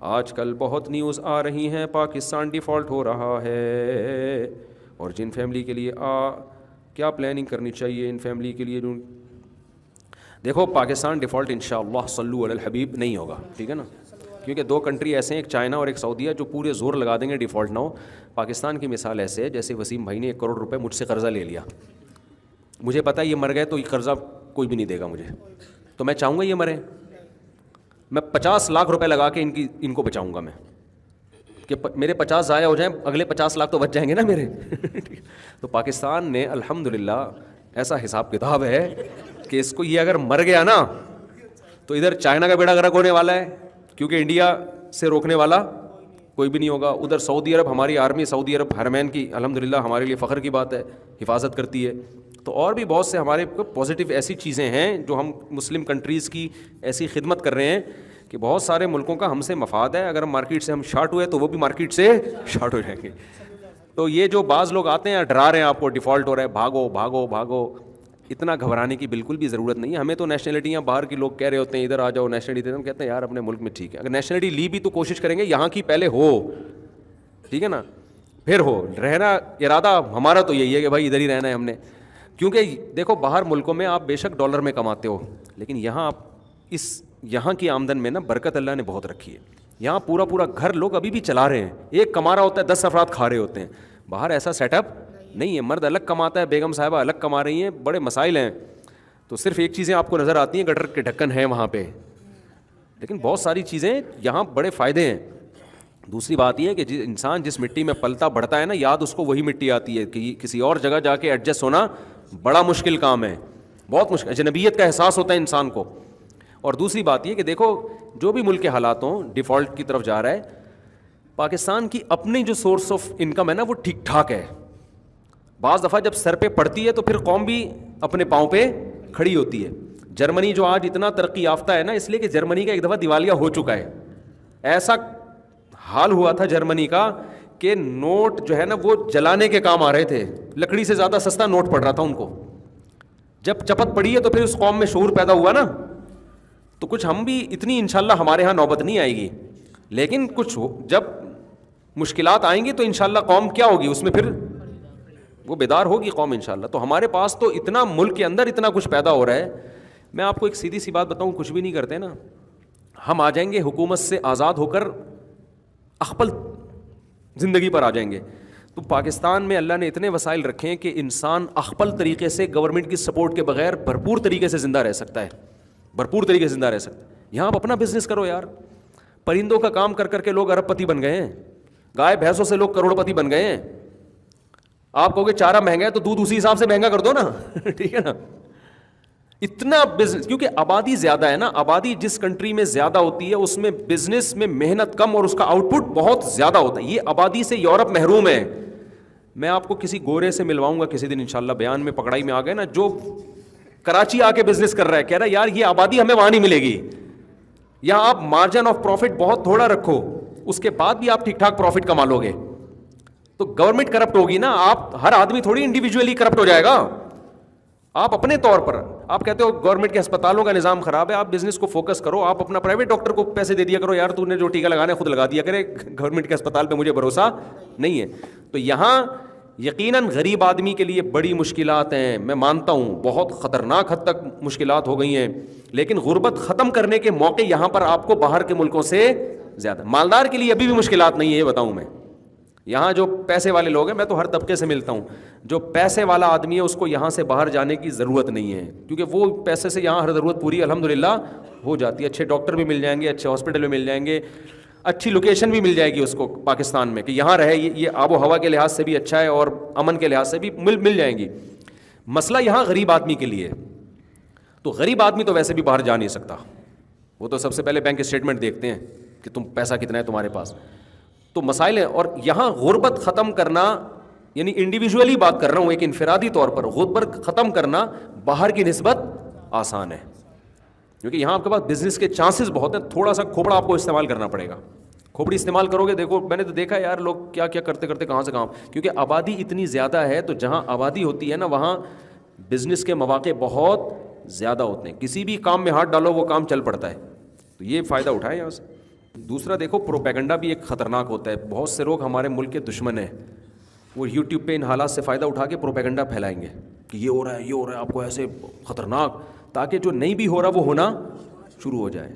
آج کل بہت نیوز آ رہی ہیں پاکستان ڈیفالٹ ہو رہا ہے، اور جن فیملی کے لیے کیا پلاننگ کرنی چاہیے ان فیملی کے لیے؟ دیکھو پاکستان ڈیفالٹ انشاءاللہ صلو علی الحبیب نہیں ہوگا، ٹھیک ہے نا، کیونکہ دو کنٹری ایسے ہیں، ایک چائنا اور ایک سعودیہ، جو پورے زور لگا دیں گے ڈیفالٹ نہ ہو۔ پاکستان کی مثال ایسے ہے جیسے وسیم بھائی نے 1 کروڑ روپے مجھ سے قرضہ لے لیا، مجھے پتہ ہے یہ مر گئے تو یہ قرضہ کوئی بھی نہیں دے گا مجھے، تو میں چاہوں گا یہ مرے؟ میں 50 لاکھ روپے لگا کے ان کو بچاؤں گا میں، کہ میرے 50 ضائع ہو جائیں، اگلے 50 لاکھ تو بچ جائیں گے نا میرے۔ تو پاکستان نے الحمدللہ ایسا حساب کتاب ہے کہ اس کو یہ اگر مر گیا نا تو ادھر چائنا کا بیڑا غرق ہونے والا ہے، کیونکہ انڈیا سے روکنے والا کوئی بھی نہیں ہوگا۔ ادھر سعودی عرب، ہماری آرمی سعودی عرب حرمین کی الحمدللہ ہمارے لیے فخر کی بات ہے، حفاظت کرتی ہے۔ تو اور بھی بہت سے ہمارے پازیٹیو ایسی چیزیں ہیں جو ہم مسلم کنٹریز کی ایسی خدمت کر رہے ہیں کہ بہت سارے ملکوں کا ہم سے مفاد ہے، اگر مارکیٹ سے ہم شارٹ ہوئے تو وہ بھی مارکیٹ سے شارٹ ہو جائیں گے۔ تو یہ جو بعض لوگ آتے ہیں ڈرا رہے ہیں آپ کو ڈیفالٹ ہو رہا ہے، بھاگو بھاگو بھاگو، اتنا گھبرانے کی بالکل بھی ضرورت نہیں ہے۔ ہمیں تو نیشنلٹیاں باہر کے لوگ کہہ رہے ہوتے ہیں ادھر آ جاؤ نیشنلٹی، ہم کہتے ہیں یار اپنے ملک میں ٹھیک ہے، اگر نیشنلٹی لی بھی تو کوشش کریں گے یہاں کی پہلے ہو، ٹھیک ہے نا، پھر ہو رہنا۔ ارادہ ہمارا تو یہی ہے کہ بھائی ادھر ہی رہنا ہے ہم نے، کیونکہ دیکھو باہر ملکوں میں آپ بے شک ڈالر میں کماتے ہو، لیکن یہاں آپ یہاں کی آمدن میں نا برکت اللہ نے بہت رکھی ہے۔ یہاں پورا پورا گھر لوگ ابھی بھی چلا رہے ہیں، ایک کما رہا ہوتا ہے 10 افراد کھا رہے ہوتے ہیں۔ باہر ایسا سیٹ اپ نہیں ہے، مرد الگ کماتا ہے، بیگم صاحبہ الگ کما رہی ہیں، بڑے مسائل ہیں۔ تو صرف ایک چیزیں آپ کو نظر آتی ہیں، گٹر کے ڈھکن ہیں وہاں پہ، لیکن بہت ساری چیزیں یہاں بڑے فائدے ہیں۔ دوسری بات یہ ہے کہ انسان جس مٹی میں پلتا بڑھتا ہے نا، یاد اس کو وہی مٹی آتی ہے، کہ کسی اور جگہ جا کے ایڈجسٹ ہونا بڑا مشکل کام ہے، بہت مشکل، اجنبیت کا احساس ہوتا ہے انسان کو۔ اور دوسری بات یہ کہ دیکھو جو بھی ملک کے حالات ہوں ڈیفالٹ کی طرف جا رہا ہے، پاکستان کی اپنی جو سورس آف انکم ہے نا وہ ٹھیک ٹھاک ہے۔ بعض دفعہ جب سر پہ پڑتی ہے تو پھر قوم بھی اپنے پاؤں پہ کھڑی ہوتی ہے۔ جرمنی جو آج اتنا ترقی یافتہ ہے نا، اس لیے کہ جرمنی کا ایک دفعہ دیوالیہ ہو چکا ہے۔ ایسا حال ہوا تھا جرمنی کا کہ نوٹ جو ہے نا وہ جلانے کے کام آ رہے تھے، لکڑی سے زیادہ سستا نوٹ پڑ رہا تھا ان کو۔ جب چپت پڑی ہے تو پھر اس قوم میں شعور پیدا ہوا نا، تو کچھ ہم بھی اتنی انشاءاللہ ہمارے ہاں نوبت نہیں آئے گی، لیکن کچھ جب مشکلات آئیں گی تو انشاءاللہ قوم کیا ہوگی، اس میں پھر وہ بیدار ہوگی قوم انشاءاللہ۔ تو ہمارے پاس تو اتنا ملک کے اندر اتنا کچھ پیدا ہو رہا ہے۔ میں آپ کو ایک سیدھی سی بات بتاؤں، کچھ بھی نہیں کرتے نا، ہم آ جائیں گے حکومت سے آزاد ہو کر اخپل زندگی پر آ جائیں گے۔ تو پاکستان میں اللہ نے اتنے وسائل رکھے ہیں کہ انسان اخپل طریقے سے گورنمنٹ کی سپورٹ کے بغیر بھرپور طریقے سے زندہ رہ سکتا ہے، بھرپور طریقے سے زندہ رہ سکتا ہے۔ یہاں آپ اپنا بزنس کرو یار، پرندوں کا کام کر کر کے لوگ ارب پتی بن گئے ہیں، گائے بھینسوں سے لوگ کروڑ پتی بن گئے ہیں۔ آپ کہو گے چارہ مہنگا ہے تو دودھ اسی حساب سے مہنگا کر دو نا، ٹھیک ہے نا۔ اتنا بزنس، کیونکہ آبادی زیادہ ہے نا، آبادی جس کنٹری میں زیادہ ہوتی ہے اس میں بزنس میں محنت کم اور اس کا آؤٹ پٹ بہت زیادہ ہوتا ہے۔ یہ آبادی سے یورپ محروم ہے۔ میں آپ کو کسی گورے سے ملواؤں گا کسی دن انشاءاللہ، بیان میں پکڑائی میں آ گئے نا، جو کراچی آ کے بزنس کر رہا ہے، کہہ رہا ہے یار یہ آبادی ہمیں وہاں نہیں ملے گی، یہاں آپ مارجن آف پروفٹ بہت تھوڑا رکھو، اس کے بعد بھی آپ ٹھیک ٹھاک پروفٹ کما لو گے۔ تو گورنمنٹ کرپٹ ہوگی نا، آپ ہر آدمی تھوڑی انڈیویجولی کرپٹ ہو جائے گا۔ آپ اپنے طور پر، آپ کہتے ہو گورنمنٹ کے ہسپتالوں کا نظام خراب ہے، آپ بزنس کو فوکس کرو، آپ اپنا پرائیویٹ ڈاکٹر کو پیسے دے دیا کرو، یار تو نے جو ٹیکہ لگانا ہے خود لگا دیا کرے، گورنمنٹ کے ہسپتال پہ مجھے بھروسہ نہیں ہے۔ تو یہاں یقیناً غریب آدمی کے لیے بڑی مشکلات ہیں، میں مانتا ہوں بہت خطرناک حد تک مشکلات ہو گئی ہیں، لیکن غربت ختم کرنے کے موقع یہاں پر آپ کو باہر کے ملکوں سے زیادہ۔ مالدار کے لیے ابھی بھی مشکلات نہیں ہے، یہ بتاؤں میں، یہاں جو پیسے والے لوگ ہیں، میں تو ہر طبقے سے ملتا ہوں، جو پیسے والا آدمی ہے اس کو یہاں سے باہر جانے کی ضرورت نہیں ہے، کیونکہ وہ پیسے سے یہاں ہر ضرورت پوری الحمدللہ ہو جاتی ہے۔ اچھے ڈاکٹر بھی مل جائیں گے، اچھے ہاسپٹل بھی مل جائیں گے، اچھی لوکیشن بھی مل جائے گی اس کو پاکستان میں کہ یہاں رہے، یہ آب و ہوا کے لحاظ سے بھی اچھا ہے اور امن کے لحاظ سے بھی مل جائیں گی۔ مسئلہ یہاں غریب آدمی کے لیے، تو غریب آدمی تو ویسے بھی باہر جا نہیں سکتا، وہ تو سب سے پہلے بینک اسٹیٹمنٹ دیکھتے ہیں کہ تم پیسہ کتنا ہے تمہارے پاس، تو مسائل ہیں۔ اور یہاں غربت ختم کرنا، یعنی انڈیویجولی بات کر رہا ہوں، ایک انفرادی طور پر غربت ختم کرنا باہر کی نسبت آسان ہے، کیونکہ یہاں آپ کے پاس بزنس کے چانسز بہت ہیں، تھوڑا سا کھوپڑا آپ کو استعمال کرنا پڑے گا۔ کھوپڑی استعمال کرو گے، دیکھو میں نے تو دیکھا یار لوگ کیا کیا کرتے کرتے کہاں سے کہاں، کیونکہ آبادی اتنی زیادہ ہے، تو جہاں آبادی ہوتی ہے نا وہاں بزنس کے مواقع بہت زیادہ ہوتے ہیں، کسی بھی کام میں ہاتھ ڈالو وہ کام چل پڑتا ہے، تو یہ فائدہ اٹھائیں یہاں سے۔ دوسرا دیکھو پروپیگنڈا بھی ایک خطرناک ہوتا ہے. بہت سے لوگ ہمارے ملک کے دشمن ہیں, وہ یوٹیوب پہ ان حالات سے فائدہ اٹھا کے پروپیگنڈا پھیلائیں گے کہ یہ ہو رہا ہے, یہ ہو رہا ہے, آپ کو ایسے خطرناک, تاکہ جو نہیں بھی ہو رہا وہ ہونا شروع ہو جائے.